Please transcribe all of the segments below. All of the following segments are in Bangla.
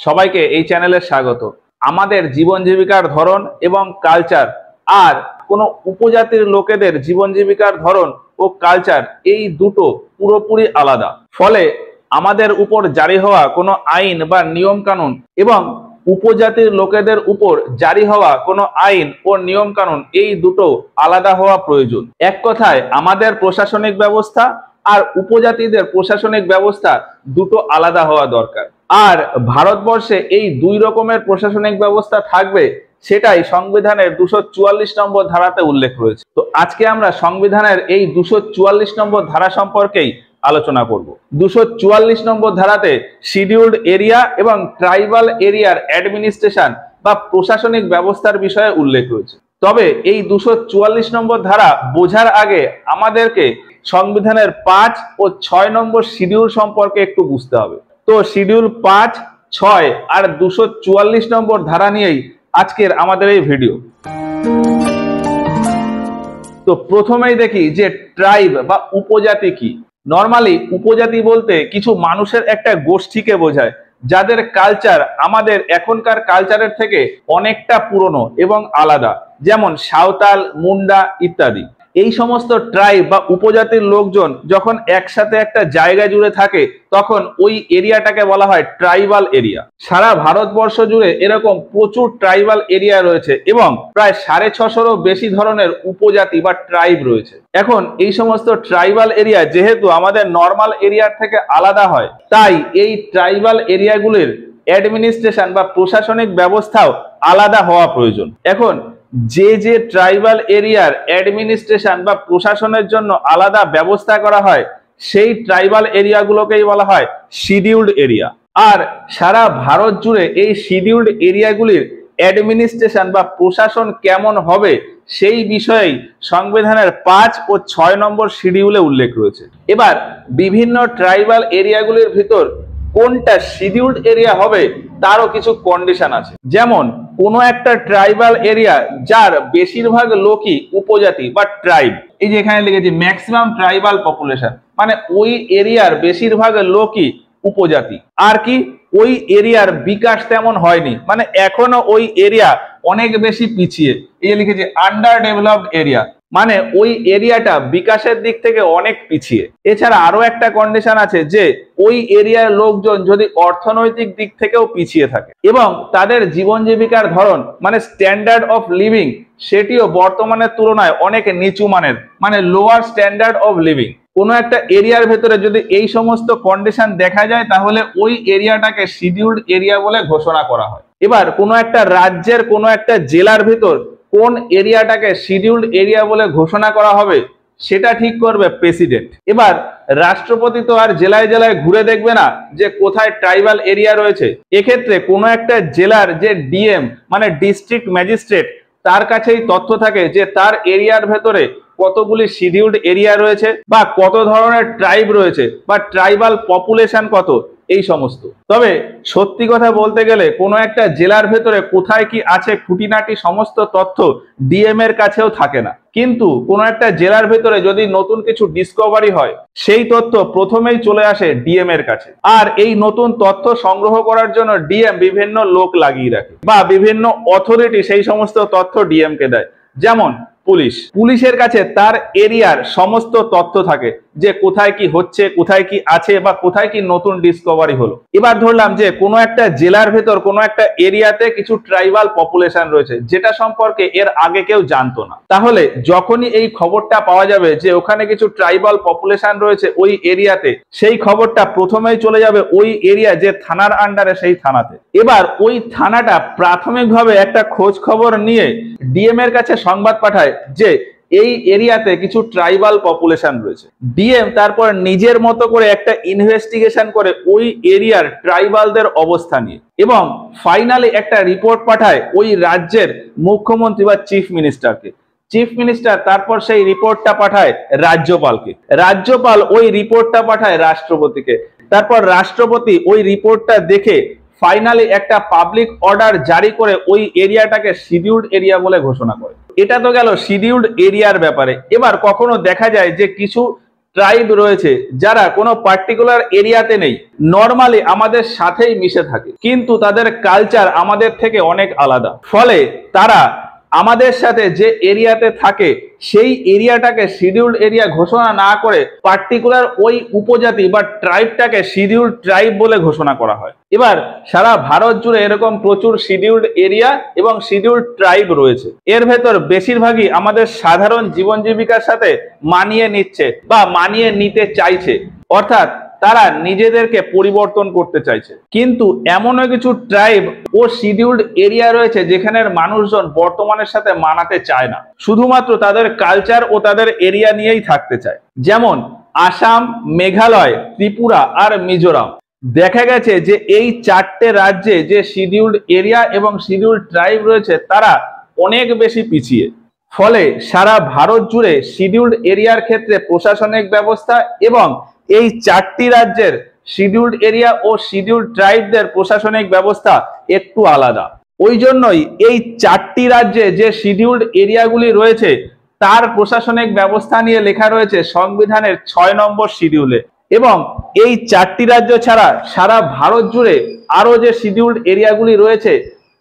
সবাইকে এই চ্যানেলে স্বাগত। আমাদের জীবন জীবিকার ধরন এবং কালচার আর কোনো উপজাতির লোকেদের জীবন জীবিকার ধরন ও কালচার এই দুটো পুরোপুরি আলাদা। ফলে আমাদের উপর জারি হওয়া কোনো আইন বা নিয়ম কানুন এবং উপজাতির লোকেদের উপর জারি হওয়া কোনো আইন ও নিয়ম কানুন এই দুটো আলাদা হওয়া প্রয়োজন। এক কথায় আমাদের প্রশাসনিক ব্যবস্থা আর উপজাতিদের প্রশাসনিক ব্যবস্থা দুটো আলাদা হওয়া দরকার। আর ভারতবর্ষে এই দুই রকমের প্রশাসনিক ব্যবস্থা থাকবে সেটাই সংবিধানের 244 নম্বর ধারাতে উল্লেখ রয়েছে। তো আজকে আমরা সংবিধানের এই 244 নম্বর ধারা সম্পর্কেই আলোচনা করব। 244 নম্বর ধারাতে শিডিউলড এরিয়া এবং ট্রাইবাল এরিয়ার অ্যাডমিনিস্ট্রেশন বা প্রশাসনিক ব্যবস্থার বিষয়ে উল্লেখ রয়েছে। তবে এই 244 নম্বর ধারা বোঝার আগে আমাদেরকে সংবিধানের 5 ও 6 নম্বর শিডিউল সম্পর্কে একটু বুঝতে হবে। তো শিডিউল 5, 6 আর 244 নম্বর ধারা নিয়েই আজকের আমাদের এই ভিডিও। তো প্রথমেই দেখি যে ট্রাইব বা উপজাতি কি। নর্মালি উপজাতি বলতে কিছু মানুষের একটা গোষ্ঠীকে বোঝায় যাদের কালচার আমাদের এখনকার কালচারের থেকে অনেকটা পুরনো এবং আলাদা, যেমন সাঁওতাল, মুন্ডা ইত্যাদি। এই সমস্ত ট্রাইব বা উপজাতির লোকজন যখন একসাথে একটা জায়গা জুড়ে থাকে তখন ওই এরিয়াটাকে বলা হয় ট্রাইবাল এরিয়া। সারা ভারতবর্ষ জুড়ে এরকম প্রচুর ট্রাইবাল এরিয়া রয়েছে এবং প্রায় 650-এরও বেশি ধরনের উপজাতি বা ট্রাইব রয়েছে। এখন এই সমস্ত ট্রাইবাল এরিয়া যেহেতু আমাদের নর্মাল এরিয়ার থেকে আলাদা হয়, তাই এই ট্রাইবাল এরিয়াগুলির অ্যাডমিনিস্ট্রেশন বা প্রশাসনিক ব্যবস্থাও আলাদা হওয়া প্রয়োজন। এখন যে ট্রাইবাল এরিয়ার অ্যাডমিনিস্ট্রেশন বা প্রশাসনের জন্য আলাদা ব্যবস্থা করা হয় সেই ট্রাইবাল এরিয়াগুলোকেই বলা হয় শিডিউলড এরিয়া। আর সারা ভারত জুড়ে এই শিডিউলড এরিয়াগুলির অ্যাডমিনিস্ট্রেশন বা প্রশাসন কেমন হবে সেই বিষয়েই সংবিধানের 5 ও 6 নম্বর শিডিউলে উল্লেখ রয়েছে। এবার বিভিন্ন ট্রাইবাল এরিয়াগুলির ভিতর কোনটা শিডিউলড এরিয়া হবে তারও কিছু কন্ডিশন আছে। যেমন কোনো একটা ট্রাইবাল এরিয়া যার বেশিরভাগ লোকই উপজাতি বা ট্রাইব, এই যে এখানে লিখেছি ম্যাক্সিমাম ট্রাইবাল পপুলেশন, মানে ওই এরিয়ার বেশিরভাগ লোকই উপজাতি। আর কি ওই এরিয়ার বিকাশ তেমন হয়নি, মানে এখনো ওই এরিয়া অনেক বেশি পিছিয়ে। এই যে লিখেছি আন্ডার ডেভেলপড এরিয়া, মানে ওই এরিয়াটা বিকাশের দিক থেকে অনেক পিছিয়ে। এছাড়া আরো একটা কন্ডিশন আছে যে ওই এরিয়ার লোকজন যদি অর্থনৈতিক দিক থেকেও পিছিয়ে থাকে এবং তাদের জীবন জীবিকার ধরন মানে স্ট্যান্ডার্ড অফ লিভিং সেটিও বর্তমানের তুলনায় অনেক নিচু মানের, মানে লোয়ার স্ট্যান্ডার্ড অফ লিভিং। কোনো একটা এরিয়ার ভেতরে যদি এই সমস্ত কন্ডিশন দেখা যায় তাহলে ওই এরিয়াটাকে শিডিউলড এরিয়া বলে ঘোষণা করা হয়। এবার কোনো একটা রাজ্যের কোনো একটা জেলার ভিতর কোন এরিয়াটাকে শিডিউলড এরিয়া বলে ঘোষণা করা হবে সেটা ঠিক করবে প্রেসিডেন্ট। এবার রাষ্ট্রপতি তো আর জেলায় জেলায় ঘুরে দেখবে না যে কোথায় ট্রাইবাল এরিয়া রয়েছে। এক্ষেত্রে কোনো একটা জেলার যে ডিএম মানে ডিস্ট্রিক্ট ম্যাজিস্ট্রেট, তার কাছেই তথ্য থাকে যে তার এরিয়ার ভেতরে কতগুলি শিডিউলড এরিয়া রয়েছে বা কত ধরনের ট্রাইব রয়েছে বা ট্রাইবাল পপুলেশন কত, এই সমস্ত। তবে সত্যি কথা বলতে গেলে কোনো একটা জেলার ভেতরে কোথায় কি আছে খুঁটিনাটি সমস্ত তথ্য ডিএম এর কাছেও থাকে না। কিন্তু কোনো একটা জেলার ভেতরে যদি নতুন কিছু ডিসকভারি হয় সেই তথ্য প্রথমেই চলে আসে ডিএম এর কাছে। আর এই নতুন তথ্য সংগ্রহ করার জন্য ডিএম বিভিন্ন লোক লাগিয়ে রাখে বা বিভিন্ন অথরিটি সেই সমস্ত তথ্য ডিএম কে দেয়। যেমন পুলিশের কাছে তার এরিয়ার সমস্ত তথ্য থাকে যে কোথায় কি হচ্ছে, কোথায় কি আছে বা কোথায় কি নতুন ডিসকভারি হলো। এবার ধরলাম যে কোনো একটা জেলার ভেতর কোনো একটা এরিয়াতে কিছু ট্রাইবাল পপুলেশন রয়েছে যেটা সম্পর্কে এর আগে কেউ জানতো না। তাহলে যখনই এই খবরটা পাওয়া যাবে যে ওখানে কিছু ট্রাইবাল পপুলেশন রয়েছে ওই এরিয়াতে, সেই খবরটা প্রথমেই চলে যাবে ওই এরিয়া যে থানার আন্ডারে সেই থানাতে। এবার ওই থানাটা প্রাথমিকভাবে একটা খোঁজ খবর নিয়ে ডিএম এর কাছে সংবাদ পাঠায় যে এই এরিয়াতে কিছু ট্রাইবাল পপুলেশন রয়েছে। ডিএম তারপর নিজের মতো করে একটা ইনভেস্টিগেশন করে ওই এরিয়ার ট্রাইবালদের অবস্থা নিয়ে এবং ফাইনালি একটা রিপোর্ট পাঠায় ওই রাজ্যের মুখ্যমন্ত্রী বা চিফ মিনিস্টারকে। চিফ মিনিস্টার তারপর সেই রিপোর্টটা পাঠায় রাজ্যপালকে, রাজ্যপাল ওই রিপোর্টটা পাঠায় রাষ্ট্রপতিকে, তারপর রাষ্ট্রপতি ওই রিপোর্টটা দেখে ফাইনালি একটা পাবলিক অর্ডার জারি করে ওই এরিয়াটাকে শিডিউলড এরিয়া বলে ঘোষণা করে। এটা তো গেল শিডিউলড এরিয়ার ব্যাপারে। এবার কখনো দেখা যায় যে কিছু ট্রাইব রয়েছে যারা কোনো পার্টিকুলার এরিয়াতে নেই, নর্মালি আমাদের সাথেই মিশে থাকে, কিন্তু তাদের কালচার আমাদের থেকে অনেক আলাদা। ফলে তারা আমাদের সাথে যে এরিয়াতে থাকে সেই এরিয়াটাকে শিডিউল্ড এরিয়া ঘোষণা না করে পার্টিকুলার ওই উপজাতি বা ট্রাইবটাকে শিডিউল্ড ট্রাইব বলে ঘোষণা করা হয়। এবার সারা ভারত জুড়ে এরকম প্রচুর শিডিউল্ড এরিয়া এবং শিডিউল্ড ট্রাইব রয়েছে। এর ভেতর বেশিরভাগই আমাদের সাধারণ জীবন জীবিকার সাথে মানিয়ে নিচ্ছে বা মানিয়ে নিতে চাইছে, অর্থাৎ তারা নিজেদেরকে পরিবর্তন করতে চাইছে। কিন্তু এমনও কিছু ট্রাইব ও শিডিউল্ড এরিয়া রয়েছে যেখানের মানুষজন বর্তমানের সাথে মানাতে চায় না, শুধুমাত্র তাদের কালচার ও তাদের এরিয়া নিয়েই থাকতে চায়। যেমন আসাম, মেঘালয়, ত্রিপুরা আর মিজোরাম। দেখা গেছে যে এই চারটে রাজ্যে যে শিডিউল্ড এরিয়া এবং শিডিউল্ড ট্রাইব রয়েছে তারা অনেক বেশি পিছিয়ে। ফলে সারা ভারত জুড়ে শিডিউল্ড এরিয়ার ক্ষেত্রে প্রশাসনিক ব্যবস্থা এবং এই চারটি রাজ্যের শিডিউল্ড এরিয়া ও শিডিউল্ড ট্রাইবদের প্রশাসনিক ব্যবস্থা একটু আলাদা। ওই জন্যই এই চারটি রাজ্যে যে শিডিউল্ড এরিয়াগুলি রয়েছে তার প্রশাসনিক ব্যবস্থা নিয়ে লেখা রয়েছে সংবিধানের 6 নম্বর শিডিউলে। এবং এই চারটি রাজ্য ছাড়া সারা ভারত জুড়ে আরো যে শিডিউল্ড এরিয়াগুলি রয়েছে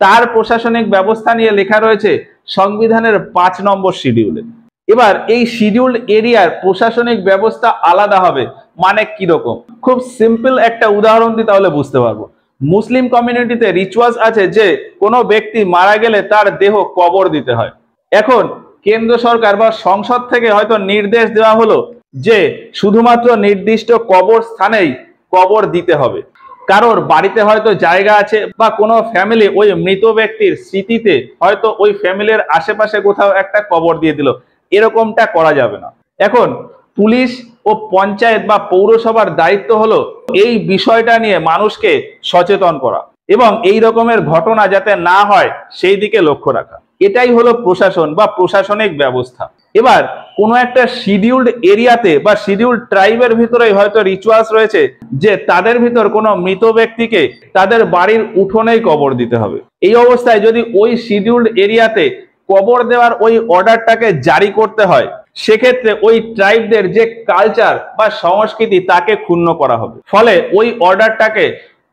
তার প্রশাসনিক ব্যবস্থা নিয়ে লেখা রয়েছে সংবিধানের 5 নম্বর শিডিউলে। এবার এই শিডিউল্ড এরিয়ার প্রশাসনিক ব্যবস্থা আলাদা হবে মানে কিরকম, খুব সিম্পল একটা উদাহরণ দিই তাহলে বুঝতে পারবো। মুসলিম কমিউনিটিতে রিচুয়ালস আছে যে কোনো ব্যক্তি মারা গেলে তার দেহ কবর দিতে হয়। এখন কেন্দ্র সরকার বা সংসদ থেকে হয়তো নির্দেশ দেওয়া হলো যে শুধুমাত্র নির্দিষ্ট কবর স্থানেই কবর দিতে হবে। কারোর বাড়িতে হয়তো জায়গা আছে বা কোনো ফ্যামিলি ওই মৃত ব্যক্তির স্মৃতিতে হয়তো ওই ফ্যামিলির আশেপাশে কোথাও একটা কবর দিয়ে দিল, এরকমটা করা যাবে না। এখন পুলিশ ও পঞ্চায়েত বা পৌরসভার দায়িত্ব হলো এই বিষয়টা নিয়ে মানুষকে সচেতন করা এবং এই রকমের ঘটনা যাতে না হয় সেই দিকে লক্ষ্য রাখা। এটাই হলো প্রশাসন বা প্রশাসনিক ব্যবস্থা। এবার কোনো একটা শিডিউল্ড এরিয়াতে বা শিডিউল্ড ট্রাইবের ভিতরেই হয়তো রিচুয়ালস রয়েছে যে তাদের ভিতর কোনো মৃত ব্যক্তিকে তাদের বাড়ির উঠোনেই কবর দিতে হবে। এই অবস্থায় যদি ওই শিডিউল্ড এরিয়াতে কবর দেওয়ার ওই অর্ডারটাকে জারি করতে হয় সেক্ষেত্রে ওই ট্রাইবদের যে কালচার বা সংস্কৃতি তাকে ক্ষুণ্ণ করা হবে। ফলে ওই অর্ডারটাকে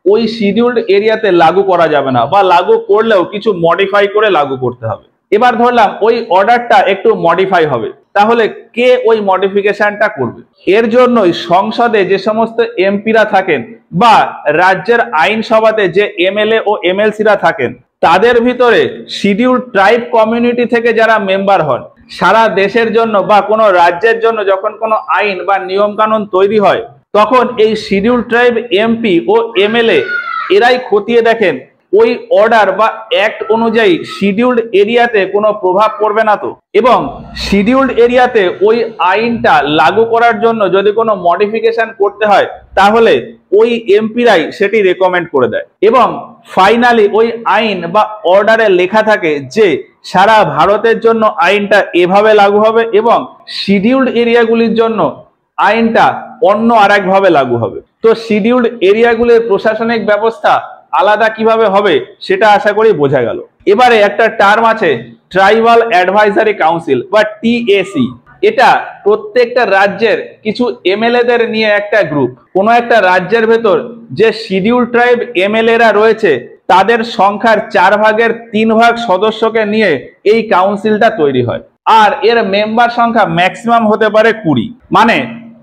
ওই শিডিউল্ড এরিয়াতে লাগু করা যাবে না, বা লাগু করলেও কিছু মডিফাই করে লাগু করতে হবে। এবার ধরলাম ওই অর্ডারটা একটু মডিফাই হবে, তাহলে কে ওই মডিফিকেশনটা করবে? এর জন্যই সংসদে যে সমস্ত এমপিরা থাকেন বা রাজ্যের আইনসভাতে যে এমএলএ ও এমএলসিরা থাকেন তাদের ভিতরে শিডিউল্ড ট্রাইব কমিউনিটি থেকে যারা মেম্বার হন, সারা দেশের জন্য বা কোনো রাজ্যের জন্য যখন কোনো আইন বা নিয়ম কানুন তৈরি হয় তখন এই শিডিউল্ড ট্রাইব এমপি ও এমএলএ এরাই খতিয়ে দেখেন ওই অর্ডার বা অ্যাক্ট অনুযায়ী শিডিউল্ড এরিয়াতে কোনো প্রভাব পড়বে না তো, এবং শিডিউল্ড এরিয়াতে ওই আইনটা লাগু করার জন্য যদি কোনো মডিফিকেশন করতে হয় তাহলে ওই এমপিরাই সেটি রেকমেন্ড করে দেয়। এবং ফাইনালি ওই আইন বা অর্ডারে লেখা থাকে যে সারা ভারতের জন্য আইনটা এভাবে লাগু হবে এবং শিডিউল্ড এরিয়াগুলির জন্য আইনটা অন্য আরেকভাবে লাগু হবে। তো শিডিউল্ড এরিয়াগুলির প্রশাসনিক ব্যবস্থা আলাদা কিভাবে হবে সেটা আশা করি বোঝা গেল। এবারে একটা টার্ম আছে ট্রাইবাল অ্যাডভাইজারি কাউন্সিল বা টিএসি। এটা প্রত্যেকটা রাজ্যের কিছু এমএলএদের নিয়ে একটা গ্রুপ। কোনো একটা রাজ্যের ভেতর যে শিডিউল ট্রাইব এমএলএরা রয়েছে তাদের সংখ্যার 4 ভাগের 3 ভাগ সদস্যকে নিয়ে এই কাউন্সিলটা তৈরি হয়। আর এর মেম্বার সংখ্যা ম্যাক্সিমাম হতে পারে 20। মানে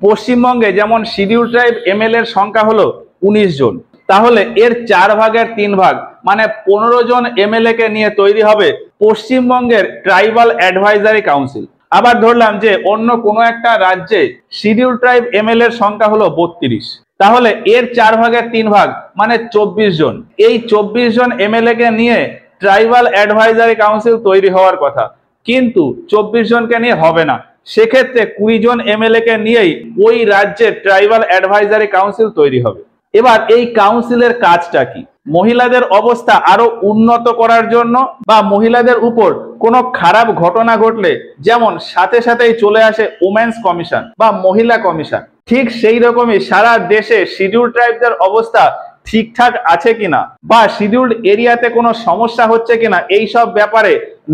পশ্চিমবঙ্গে যেমন শিডিউল ট্রাইব এমএলএ এর সংখ্যা হলো 19 জন, তাহলে এর 4 ভাগের 3 ভাগ মানে 15 জন এমএলএ কে নিয়ে তৈরি হবে পশ্চিমবঙ্গের ট্রাইবাল অ্যাডভাইজারি কাউন্সিল। আবার ধরলাম যে অন্য কোনো একটা রাজ্যে শিডিউল ট্রাইব এমএলএ এর সংখ্যা হলো 32, তাহলে এর 4 ভাগের 3 ভাগ মানে 24 জন। এই 24 জন এমএলএ কে নিয়ে ট্রাইবাল অ্যাডভাইজারি কাউন্সিল তৈরি হওয়ার কথা, কিন্তু 24 জনকে নিয়ে হবে না। সেক্ষেত্রে 20 জন এমএলএ কে নিয়েই ওই রাজ্যের ট্রাইবাল অ্যাডভাইজারি কাউন্সিল তৈরি হবে। এবার এই কাউন্সিলের কাজটা কি? মহিলাদের অবস্থা আরো উন্নত করার জন্য বা মহিলাদের উপর কোনো খারাপ ঘটনা ঘটলে যেমন সাথে সাথেই চলে আসে ওমেন্স কমিশন বা মহিলা কমিশন, ঠিক সেই রকমই সারা দেশে শিডিউল ট্রাইবদের অবস্থা ঠিকঠাক আছে কিনা বা শিডিউল্ড এরিয়াতে কোনো সমস্যা হচ্ছে কিনা এই সব ব্যাপারে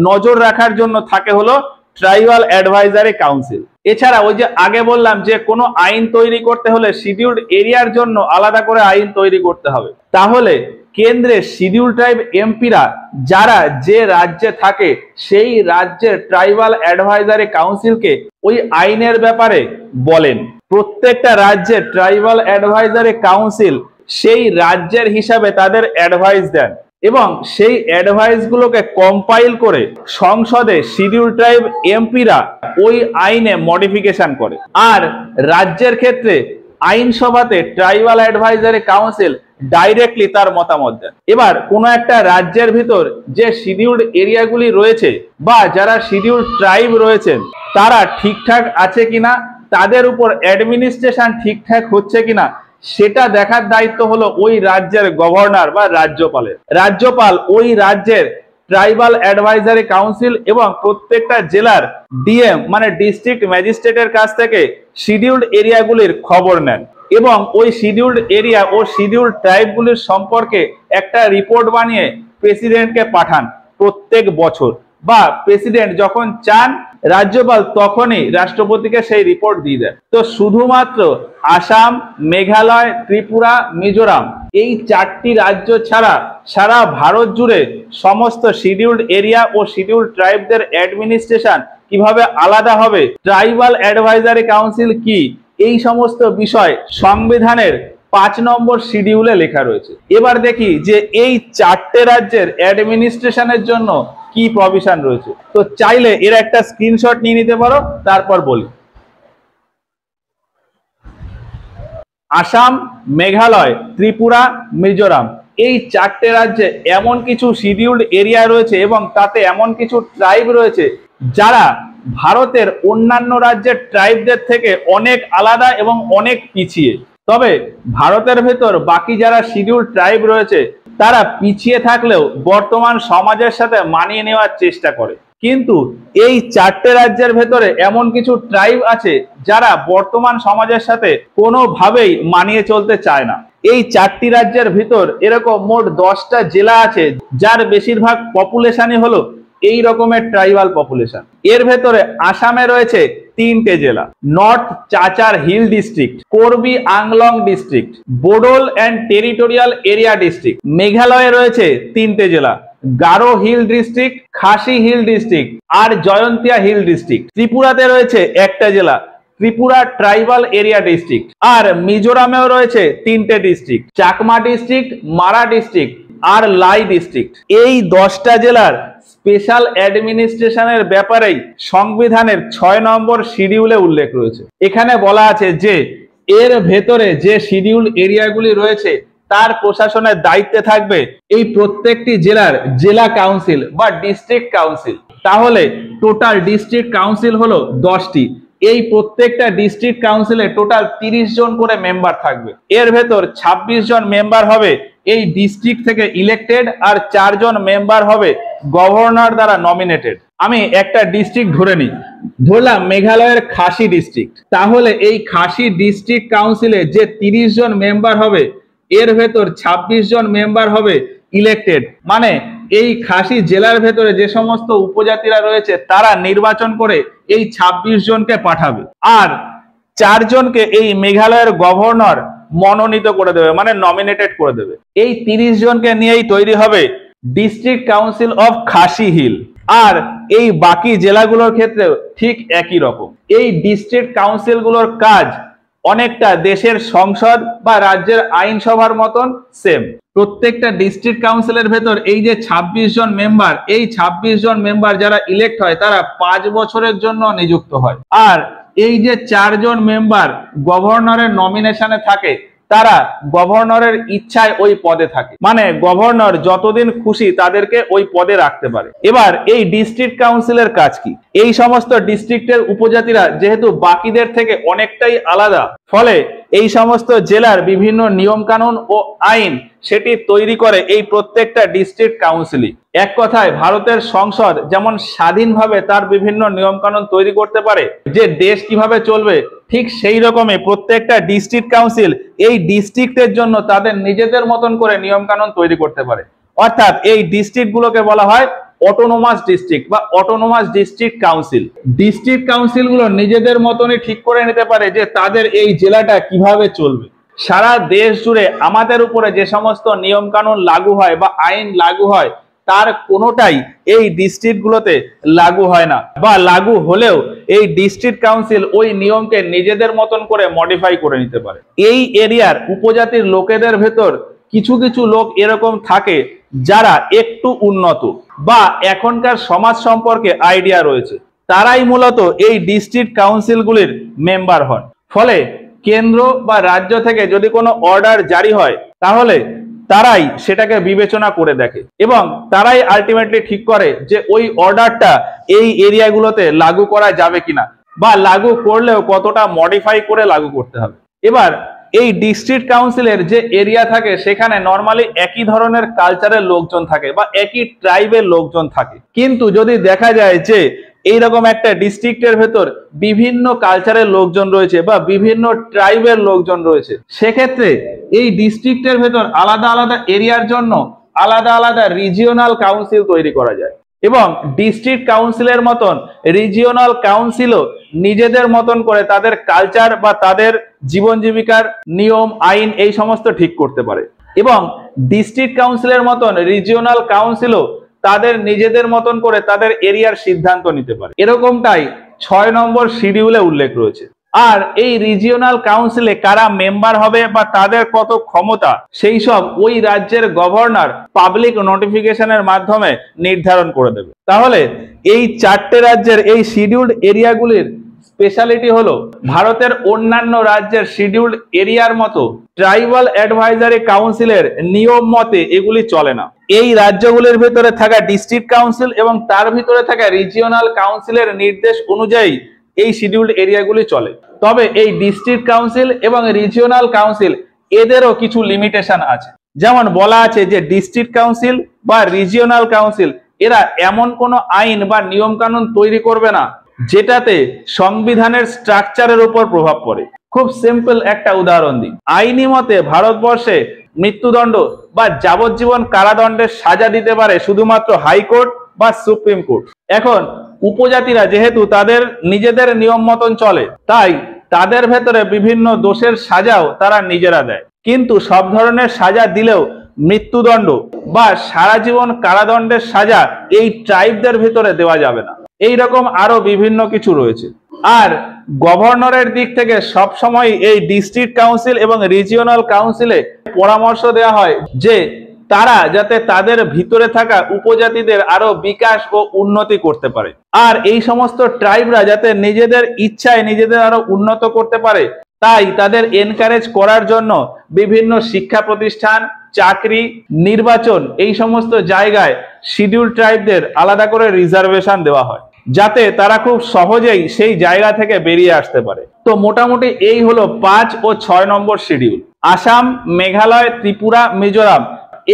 নজর রাখার জন্য থাকে হলো ট্রাইবাল অ্যাডভাইজারি কাউন্সিল। এছাড়া ওই যে আগে বললাম যে কোনো আইন তৈরি করতে হলে শিডিউলড এরিয়ার জন্য আলাদা করে আইন তৈরি করতে হবে, তাহলে কেন্দ্রের শিডিউল ট্রাইব এমপিরা যারা যে রাজ্যে থাকে সেই রাজ্যের ট্রাইবাল অ্যাডভাইজারি কাউন্সিলকে ওই আইনের ব্যাপারে বলেন। প্রত্যেকটা রাজ্যের ট্রাইবাল অ্যাডভাইজারি কাউন্সিল সেই রাজ্যের হিসাবে তাদের অ্যাডভাইস দেন এবং সেই অ্যাডভাইস গুলোকে কম্পাইল করে সংসদে শিডিউল ট্রাইব এমপিরা ওই আইনে মডিফিকেশন করে। আর রাজ্যের ক্ষেত্রে আইনসভাতে ট্রাইবাল অ্যাডভাইজারি কাউন্সিল ডাইরেক্টলি তার মতামত দেন। এবার কোনো একটা রাজ্যের ভিতর যে শিডিউলড এরিয়াগুলি রয়েছে বা যারা শিডিউলড ট্রাইব রয়েছেন তারা ঠিকঠাক আছে কিনা, তাদের উপর অ্যাডমিনিস্ট্রেশন ঠিকঠাক হচ্ছে কিনা সেটা দেখার দায়িত্ব হলো ওই রাজ্যের গভর্নর বা রাজ্যপালের। রাজ্যপাল ওই রাজ্যের ট্রাইবাল অ্যাডভাইজারি কাউন্সিল এবং প্রত্যেকটা জেলার ডিএম মানে ডিস্ট্রিক্ট ম্যাজিস্ট্রেটের কাছ থেকে শিডিউলড এরিয়াগুলির খবর নেন এবং ওই শিডিউলড এরিয়া ও শিডিউলড ট্রাইবগুলির সম্পর্কে একটা রিপোর্ট বানিয়ে প্রেসিডেন্টকে পাঠান প্রত্যেক বছর, বা প্রেসিডেন্ট যখন চান রাজ্যপাল তখনই রাষ্ট্রপতিকে সেই রিপোর্ট দিয়ে দেন। তো শুধুমাত্র আসাম, মেঘালয়, ত্রিপুরা, মিজোরাম এই চারটি রাজ্য ছাড়া সারা ভারত জুড়ে সমস্ত শিডিউলড এরিয়া ও শিডিউলড ট্রাইবদের অ্যাডমিনিস্ট্রেশন কিভাবে আলাদা হবে, ট্রাইবাল অ্যাডভাইজারি কাউন্সিল কি, এই সমস্ত বিষয় সংবিধানের 5 নম্বর শিডিউলে লেখা রয়েছে। এবার দেখি যে এই চারটে রাজ্যের অ্যাডমিনিস্ট্রেশনের জন্য কি প্রভিশন রয়েছে। তো চাইলে এর একটা স্ক্রিনশট নিয়ে নিতে পারো, তারপর বলি। আসাম, মেঘালয়, ত্রিপুরা, মিজোরাম এই চারটে রাজ্যে এমন কিছু শিডিউলড এরিয়া রয়েছে এবং তাতে এমন কিছু ট্রাইব রয়েছে যারা ভারতের অন্যান্য রাজ্যের ট্রাইবদের থেকে অনেক আলাদা এবং অনেক পিছিয়ে। তবে ভারতের ভেতর বাকি যারা শিডিউলড ট্রাইব রয়েছে তারা পিছিয়ে থাকলেও বর্তমান সমাজের সাথে মানিয়ে নেওয়ার চেষ্টা করে। কিন্তু এই চারটে রাজ্যের ভেতরে এমন কিছু ট্রাইব আছে যারা বর্তমান সমাজের সাথে কোনোভাবেই মানিয়ে চলতে চায় না। এই চারটি রাজ্যের ভিতর এরকম মোট 10টা জেলা আছে যার বেশিরভাগ পপুলেশনই হলো এই রকমের ট্রাইবাল পপুলেশন। এর ভেতরে আসামে রয়েছে 3টে জেলা, north Cachar hill district, Karbi Anglong district, Bodoland and territorial area district. মেঘালয়ে রয়েছে 3টে জেলা, Garo hill district, Khasi hill district আর জয়ন্তিয়া হিল ডিস্ট্রিক্ট। ত্রিপুরাতে রয়েছে একটা জেলা, ত্রিপুরা ট্রাইবাল এরিয়া ডিস্ট্রিক্ট। আর মিজোরামেও রয়েছে 3টে district, Chakma district, Mara district আর লাই ডিস্ট্রিক্ট। এই 10টা জেলার স্পেশাল অ্যাডমিনিস্ট্রেশনের ব্যাপারেই সংবিধানের 6 নম্বর শিডিউলে উল্লেখ রয়েছে। এখানে বলা আছে যে এর ভেতরে যে শিডিউল এরিয়াগুলি রয়েছে তার প্রশাসনের দায়িত্বে থাকবে এই প্রত্যেকটি জেলার জেলা কাউন্সিল বা ডিস্ট্রিক্ট কাউন্সিল। তাহলে টোটাল ডিস্ট্রিক্ট কাউন্সিল হলো 10টি। এই প্রত্যেকটা ডিস্ট্রিক্ট কাউন্সিলে টোটাল 30 জন করে মেম্বার থাকবে। এর ভেতর 26 জন মেম্বার হবে এই ডিস্ট্রিক্ট থেকে ইলেক্টেড আর 4 জন মেম্বার হবে গভর্নর দ্বারা নমিনেটেড। আমি একটা ডিস্ট্রিক্ট ধরে নিই, ধরলাম মেঘালয়ের খাসি ডিস্ট্রিক্ট। তাহলে এই খাসি ডিস্ট্রিক্ট কাউন্সিলে যে 30 জন মেম্বার হবে এর ভেতর 26 জন মেম্বার হবে ইলেক্টেড, মানে এই খাসি জেলার ভেতরে যে সমস্ত উপজাতিরা রয়েছে তারা নির্বাচন করে এই 26 জনকে পাঠাবে। আর 4 জনকে এই মেঘালয়ের গভর্নর মনোনীত করে দেবে, মানে নমিনেটেড করে দেবে। এই 30 জনকে নিয়েই তৈরি হবে district council of Khasi hill. আর এই বাকি জেলাগুলোর ক্ষেত্রেও ঠিক একই রকম। এই ডিস্ট্রিক্ট কাউন্সিলগুলোর কাজ অনেকটা দেশের সংসদ বা রাজ্যের আইনসভার মতন সেম। প্রত্যেকটা ডিস্ট্রিক্ট কাউন্সিলের ভেতর এই যে 26 জন মেম্বার, এই 26 জন মেম্বার যারা ইলেক্ট হয় তারা 5 বছরের জন্য নিযুক্ত হয়। আর এই যে 4 জন মেম্বার গভর্নরের নমিনেশনে থাকে তারা গভর্নরের ইচ্ছায় ওই পদে থাকে, মানে গভর্নর যতদিন খুশি তাদেরকে ওই পদে রাখতে পারে। এবার এই ডিস্ট্রিক্ট কাউন্সিলের কাজ কি? এই সমস্ত ডিস্ট্রিক্টের উপজাতিরা যেহেতু বাকিদের থেকে অনেকটাই আলাদা, ফলে এই সমস্ত জেলার বিভিন্ন নিয়ম কানুন ও আইন সেটি তৈরি করে এই প্রত্যেকটা ডিস্ট্রিক্ট কাউন্সিলই। এক কথায় ভারতের সংসদ যেমন স্বাধীনভাবে তার বিভিন্ন নিয়ম কানুন তৈরি করতে পারে যে দেশ কিভাবে চলবে, ঠিক সেই রকমই প্রত্যেকটা ডিস্ট্রিক্ট কাউন্সিল এই ডিস্ট্রিক্টের জন্য তাদের নিজেদের মতন করে নিয়ম কানুন তৈরি করতে পারে। অর্থাৎ এই ডিস্ট্রিক্ট গুলোকে বলা হয় অটোনোমাস ডিস্ট্রিক্ট বা অটোনোমাস ডিস্ট্রিক্ট কাউন্সিল। ডিস্ট্রিক্ট কাউন্সিলগুলো নিজেদের মতনই ঠিক করে নিতে পারে যে তাদের এই জেলাটা কিভাবে চলবে। সারা দেশ জুড়ে আমাদের উপরে যে সমস্ত নিয়ম কানুন লাগু হয় বা আইন লাগু হয় তার কোনোটাই এই ডিস্ট্রিক্টগুলোতে লাগু হয় না, বা লাগু হলেও এই ডিস্ট্রিক্ট কাউন্সিল ওই নিয়মকে নিজেদের মতন করে মডিফাই করে নিতে পারে। এই এরিয়ার উপজাতির লোকেদের ভেতর কিছু কিছু লোক এরকম থাকে যারা একটু উন্নত বা এখনকার সমাজ সম্পর্কে আইডিয়া রয়েছে, তারাই মূলত এই ডিস্ট্রিক্ট কাউন্সিলগুলির মেম্বার হন। ফলে কেন্দ্র বা রাজ্য থেকে যদি কোনো অর্ডার জারি হয় তাহলে তারাই সেটাকে বিবেচনা করে দেখে এবং তারাই আলটিমেটলি ঠিক করে যে ওই অর্ডারটা এই এরিয়াগুলোতে লাগু করা যাবে কিনা, বা লাগু করলেও কতটা মডিফাই করে লাগু করতে হবে। এবার এই ডিস্ট্রিক্ট কাউন্সিলের যে এরিয়া থাকে সেখানে নর্মালি একই ধরনের কালচারের লোকজন থাকে বা একই ট্রাইবের লোকজন থাকে, কিন্তু যদি দেখা যায় যে এইরকম একটা ডিস্ট্রিক্টের ভেতর বিভিন্ন কালচারের লোকজন রয়েছে বা বিভিন্ন ট্রাইবের লোকজন রয়েছে, সেক্ষেত্রে এই ডিস্ট্রিক্টের ভেতর আলাদা আলাদা এরিয়ার জন্য আলাদা আলাদা রিজিওনাল কাউন্সিল তৈরি করা যায় এবং ডিস্ট্রিক্ট কাউন্সিলের মতন রিজিওনাল কাউন্সিলও নিজেদের মতন করে তাদের কালচার বা তাদের জীবন জীবিকার নিয়ম আইন এই সমস্ত ঠিক করতে পারে এবং ডিস্ট্রিক্ট কাউন্সিলের মতন রিজিওনাল কাউন্সিলও তাদের নিজেদের মতন করে তাদের এরিয়ার সিদ্ধান্ত নিতে পারে। এরকমটাই 6 নম্বর শিডিউলে উল্লেখ রয়েছে। আর এই রিজিওনাল কাউন্সিলে কারা মেম্বার হবে বা তাদের কত ক্ষমতা সেই সব ওই রাজ্যের গভর্নর পাবলিক নোটিফিকেশনের মাধ্যমে নির্ধারণ করে দেবে। তাহলে এই 4টে রাজ্যের এই শিডিউলড এরিয়াগুলির স্পেশালিটি হলো ভারতের অন্যান্য রাজ্যের শিডিউলড এরিয়ার মতো ট্রাইবাল অ্যাডভাইজারি কাউন্সিলের নিয়ম মতে এগুলি চলে না। এই রাজ্যগুলির ভিতরে থাকা ডিস্ট্রিক্ট কাউন্সিল এবং তার ভিতরে থাকা রিজিওনাল কাউন্সিলের নির্দেশ অনুযায়ী এই শিডিউলড এরিয়াগুলি চলে। তবে এই ডিস্ট্রিক্ট কাউন্সিল এবং রিজিওনাল কাউন্সিল এদেরও কিছু লিমিটেশন আছে। যেমন বলা আছে যে ডিস্ট্রিক্ট কাউন্সিল বা রিজিওনাল কাউন্সিল এরা এমন কোনো আইন বা নিয়ম কানুন তৈরি করবে না যেটাতে সংবিধানের স্ট্রাকচারের উপর প্রভাব পড়ে। খুব সিম্পল একটা উদাহরণ দিই। আইনি মতে ভারতবর্ষে মৃত্যুদণ্ড বা যাবজ্জীবন কারাদণ্ডের সাজা দিতে পারে শুধুমাত্র হাইকোর্ট বা সুপ্রিম কোর্ট। এখন উপজাতিরা যেহেতু তাদের নিজেদের নিয়ম মতন চলে, তাই তাদের ভেতরে বিভিন্ন দোষের সাজাও তারা নিজেরা দেয়, কিন্তু সব ধরনের সাজা দিলেও মৃত্যুদণ্ড বা সারা জীবন কারাদণ্ডের সাজা এই ট্রাইবদের ভিতরে দেওয়া যাবে না। এই রকম আরো বিভিন্ন কিছু রয়েছে। আর গভর্নরের দিক থেকে সব সময় এই ডিস্ট্রিক্ট কাউন্সিল এবং রিজিওনাল কাউন্সিলে পরামর্শ দেওয়া হয় যে তারা যাতে তাদের ভিতরে থাকা উপজাতিদের আরো বিকাশ ও উন্নতি করতে পারে, আর এই সমস্ত ট্রাইবরা যাতে নিজেদের ইচ্ছায় নিজেদের আরো উন্নত করতে পারে, তাই তাদের এনকারেজ করার জন্য বিভিন্ন শিক্ষা প্রতিষ্ঠান, চাকরি, নির্বাচন এই সমস্ত জায়গায় শিডিউল ট্রাইবদের আলাদা করে রিজার্ভেশন দেওয়া হয় যাতে তারা খুব সহজেই সেই জায়গা থেকে বেরিয়ে আসতে পারে। তো মোটামুটি এই হলো 5 ও 6 নম্বর শিডিউল। আসাম, মেঘালয়, ত্রিপুরা, মিজোরাম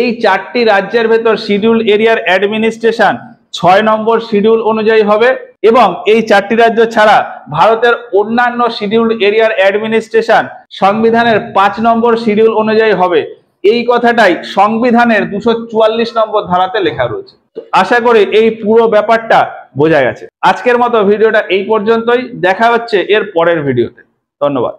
এই 4টি রাজ্যের ভেতর শিডিউল এরিয়ার অ্যাডমিনিস্ট্রেশন 6 নম্বর শিডিউল অনুযায়ী হবে এবং এই 4টি রাজ্য ছাড়া ভারতের অন্যান্য শিডিউল এরিয়ার অ্যাডমিনিস্ট্রেশন সংবিধানের 5 নম্বর শিডিউল অনুযায়ী হবে। এই কথাটাই সংবিধানের 244 নম্বর ধারাতে লেখা রয়েছে। তো আশা করি এই পুরো ব্যাপারটা বোঝা গেছে। আজকের মতো ভিডিওটা এই পর্যন্তই, দেখা হচ্ছে এর পরের ভিডিওতে। ধন্যবাদ।